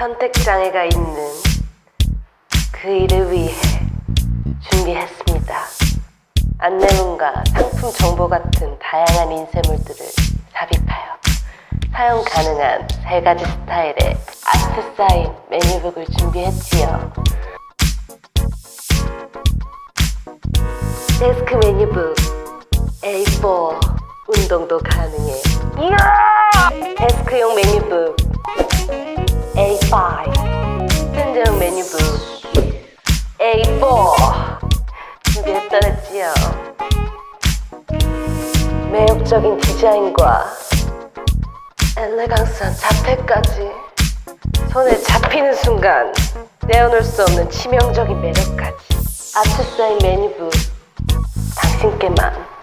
선택장애가 있는 그 일을 위해 준비했습니다. 안내문과 상품 정보 같은 다양한 인쇄물들을 삽입하여 사용 가능한 3가지 스타일의 아트사인 메뉴북을 준비했지요. 데스크 메뉴북 A4 운동도 가능해. 데스크용 메뉴북 A5 현재용 메뉴북 A4 준비했다랬지요. 매력적인 디자인과 엘레강스한 자태까지 손에 잡히는 순간 떼어놓을 수 없는 치명적인 매력까지. 아트사인 메뉴북 당신께만.